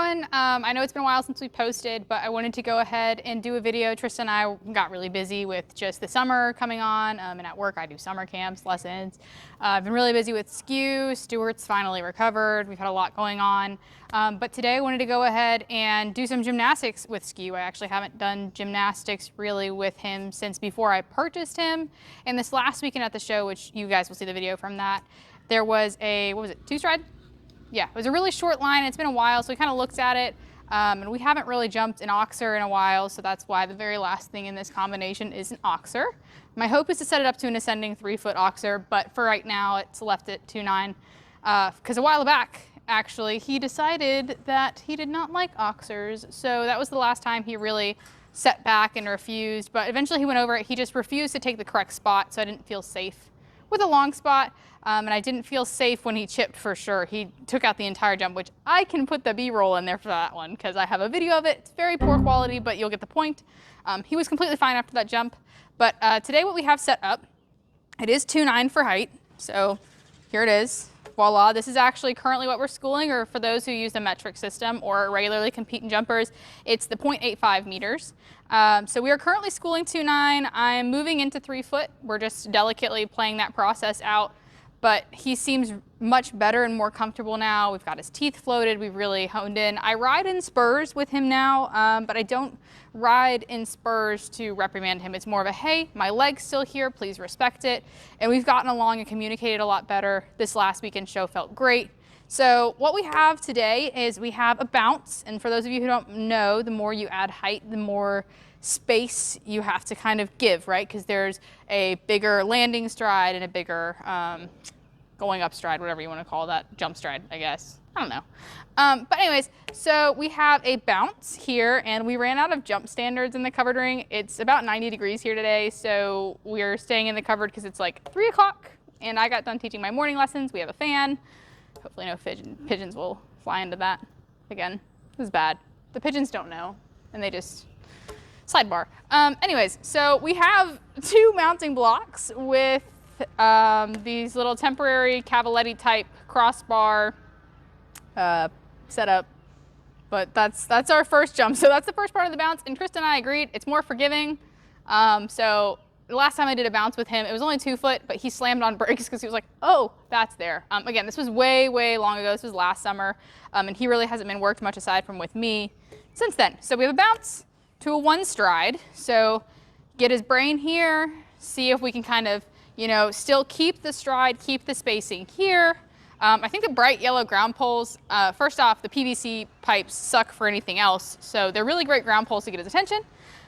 everyone. I know it's been a while since we posted, but I wanted to go ahead and do a video. Tristan and I got really busy with just the summer coming on, and at work I do summer camps, lessons. I've been really busy with Skew. Stuart's finally recovered. We've had a lot going on. But today I wanted to go ahead and do some gymnastics with Skew. I actually haven't done gymnastics really with him since before I purchased him. And this last weekend at the show, which you guys will see the video from that, there was a, what was it, two-stride? Yeah, it was a really short line. It's been a while, so we kind of looked at it, and we haven't really jumped an oxer in a while, so that's why the very last thing in this combination is an oxer. My hope is to set it up to an ascending 3-foot oxer, but for right now, it's left at 2.9, because a while back, actually, he decided that he did not like oxers, so that was the last time he really set back and refused, but eventually he went over it. He just refused to take the correct spot, so I didn't feel safe with a long spot. And I didn't feel safe when he chipped for sure. He took out the entire jump, which I can put the B-roll in there for that one because I have a video of it. It's very poor quality, but you'll get the point. He was completely fine after that jump. But today what we have set up, it is 2.9 for height. So here it is. Voila. This is actually currently what we're schooling, or for those who use the metric system or regularly compete in jumpers, it's the 0.85 meters. So we are currently schooling 2.9. I'm moving into 3 foot. We're just delicately playing that process out. But he seems much better and more comfortable now. We've got his teeth floated. We've really honed in. I ride in spurs with him now, but I don't ride in spurs to reprimand him. It's more of a, hey, my leg's still here, please respect it. And we've gotten along and communicated a lot better. This last weekend show felt great. So what we have today is we have a bounce. And for those of you who don't know, the more you add height, the more space you have to kind of give, right? Because there's a bigger landing stride and a bigger going up stride, whatever you want to call that, jump stride, I guess. I don't know. But anyways, so we have a bounce here, and we ran out of jump standards in the covered ring. It's about 90 degrees here today, so we're staying in the covered because it's like 3 o'clock, and I got done teaching my morning lessons. We have a fan. Hopefully no pigeons will fly into that again. This is bad. The pigeons don't know, and they just sidebar. Anyways, so we have 2 mounting blocks with these little temporary Cavaletti type crossbar setup, but that's our first jump. So that's the first part of the bounce, and Tristan and I agreed it's more forgiving. So the last time I did a bounce with him, it was only 2 foot, but he slammed on brakes because he was like, oh, that's there. Again, this was way, way long ago. This was last summer, and he really hasn't been worked much aside from with me since then. So we have a bounce to a 1 stride. So get his brain here, see if we can kind of, you know, still keep the stride, keep the spacing here. I think the bright yellow ground poles, first off, the PVC pipes suck for anything else. So they're really great ground poles to get his attention.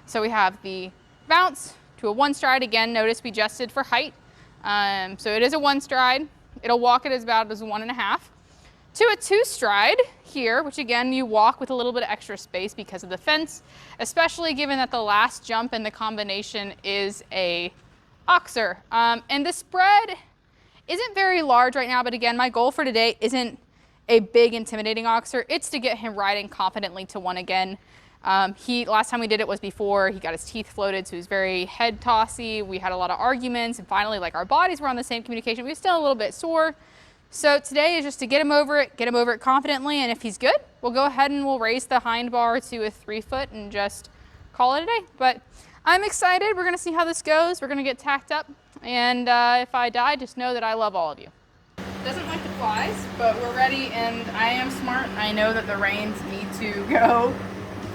So we have the bounce to a 1 stride. Again, notice we adjusted for height. So it is a 1 stride. It'll walk it as about as 1.5. To a 2 stride here, which again, you walk with a little bit of extra space because of the fence, especially given that the last jump in the combination is a oxer. And the spread isn't very large right now, but again, my goal for today isn't a big intimidating oxer. It's to get him riding confidently to 1 again. Last time we did it was before he got his teeth floated, so he was very head tossy. We had a lot of arguments, and finally, like, our bodies were on the same communication. We were still a little bit sore. So today is just to get him over it confidently, and if he's good, we'll go ahead and we'll raise the hind bar to a 3 foot and just call it a day. But I'm excited. We're gonna see how this goes. We're gonna get tacked up, and if I die, just know that I love all of you. Doesn't like the flies, but we're ready, and I am smart. I know that the reins need to go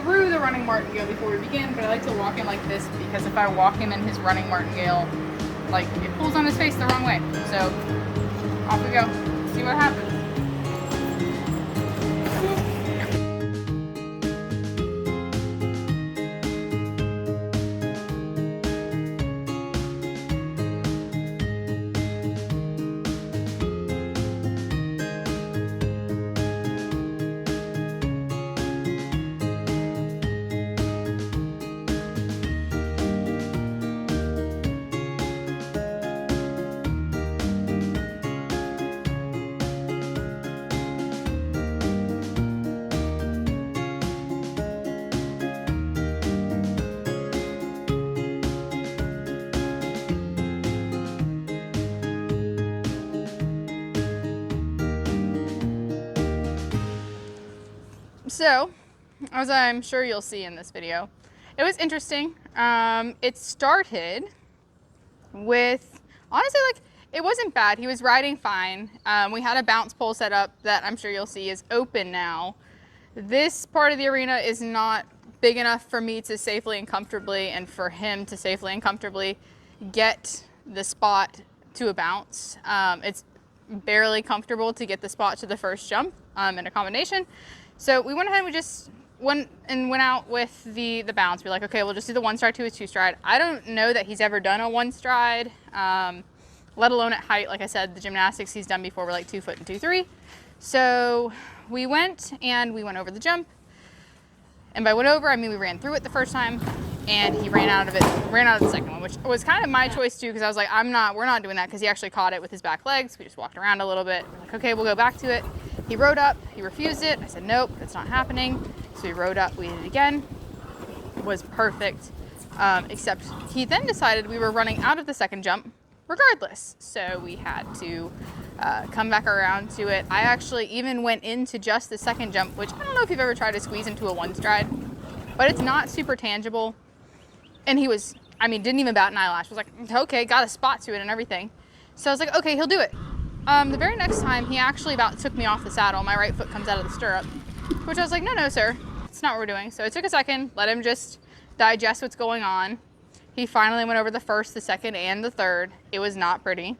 through the running martingale before we begin, but I like to walk him like this because if I walk him in his running martingale, like, it pulls on his face the wrong way. So off we go, see what happens. So, as I'm sure you'll see in this video, it was interesting. It started with, honestly, like, it wasn't bad. He was riding fine. We had a bounce pole set up that I'm sure you'll see is open now. This part of the arena is not big enough for me to safely and comfortably, and for him to safely and comfortably get the spot to a bounce. It's barely comfortable to get the spot to the first jump in a combination. So we went ahead and we just went out with the bounce. We're like, okay, we'll just do the one stride to a two stride. I don't know that he's ever done a one stride, let alone at height. Like I said, the gymnastics he's done before were like 2 foot and 2'3". So we went over the jump. And by went over, I mean we ran through it the first time, and he ran out of the second one, which was kind of my choice too, because I was like, we're not doing that, because he actually caught it with his back legs. We just walked around a little bit. We're like, okay, we'll go back to it. He rode up, he refused it. I said, nope, that's not happening. So he rode up, we did it again. It was perfect, except he then decided we were running out of the second jump regardless. So we had to come back around to it. I actually even went into just the second jump, which I don't know if you've ever tried to squeeze into a one stride, but it's not super tangible. And he was, I mean, didn't even bat an eyelash. Was like, okay, got a spot to it and everything. So I was like, okay, he'll do it. The very next time, he actually about took me off the saddle. My right foot comes out of the stirrup, which I was like, no, sir, it's not what we're doing. So I took a second, let him just digest what's going on. He finally went over the first, the second, and the third. It was not pretty.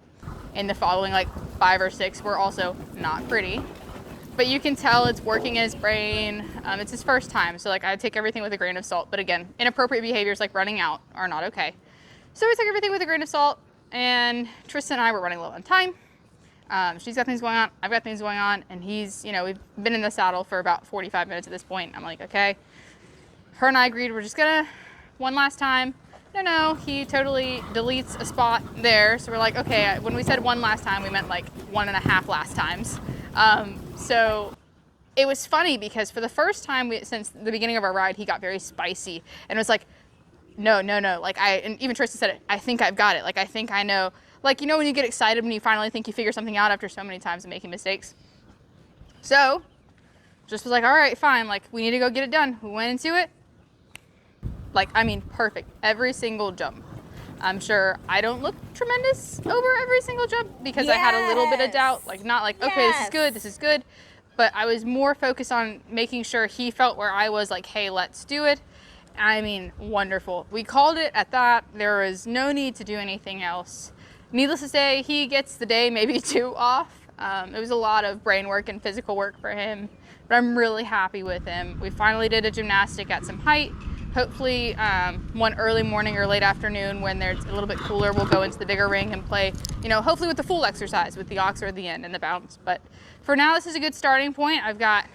And the following like 5 or 6 were also not pretty. But you can tell it's working in his brain. It's his first time, so like I take everything with a grain of salt. But again, inappropriate behaviors like running out are not okay. So we took everything with a grain of salt, and Tristan and I were running low on time. She's got things going on, I've got things going on, and he's, we've been in the saddle for about 45 minutes at this point. I'm like, okay. Her and I agreed we're just gonna one last time. No, he totally deletes a spot there. So we're like, okay, when we said one last time, we meant like 1.5 last times. So it was funny because for the first time since the beginning of our ride, he got very spicy and was like, no. Like and even Tristan said it, I think I've got it. Like, I think I know. Like, when you get excited when you finally think you figure something out after so many times of making mistakes. So just was like, all right, fine. Like, we need to go get it done. We went into it. Like, I mean, perfect. Every single jump. I'm sure I don't look tremendous over every single jump because I had a little bit of doubt. Like, not like, okay, this is good. But I was more focused on making sure he felt where I was, like, hey, let's do it. I mean, wonderful. We called it at that. There was no need to do anything else. Needless to say, he gets the day, maybe 2 off. It was a lot of brain work and physical work for him, but I'm really happy with him. We finally did a gymnastic at some height. Hopefully one early morning or late afternoon when there's a little bit cooler, we'll go into the bigger ring and play, hopefully with the full exercise with the aux or the end and the bounce. But for now, this is a good starting point. I've got,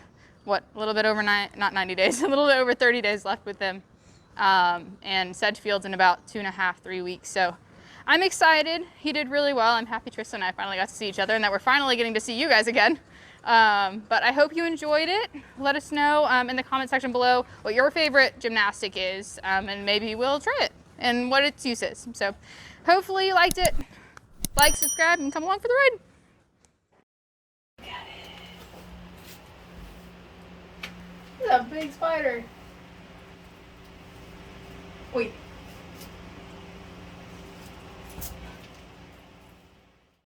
a little bit over not 90 days, a little bit over 30 days left with him. And Sedgefield's in about 2.5, 3 weeks. So I'm excited. He did really well. I'm happy Tristan and I finally got to see each other and that we're finally getting to see you guys again. But I hope you enjoyed it. Let us know in the comment section below what your favorite gymnastic is, and maybe we'll try it and what its use is. So hopefully you liked it. Like, subscribe, and come along for the ride. Look at it. It's a big spider. Wait.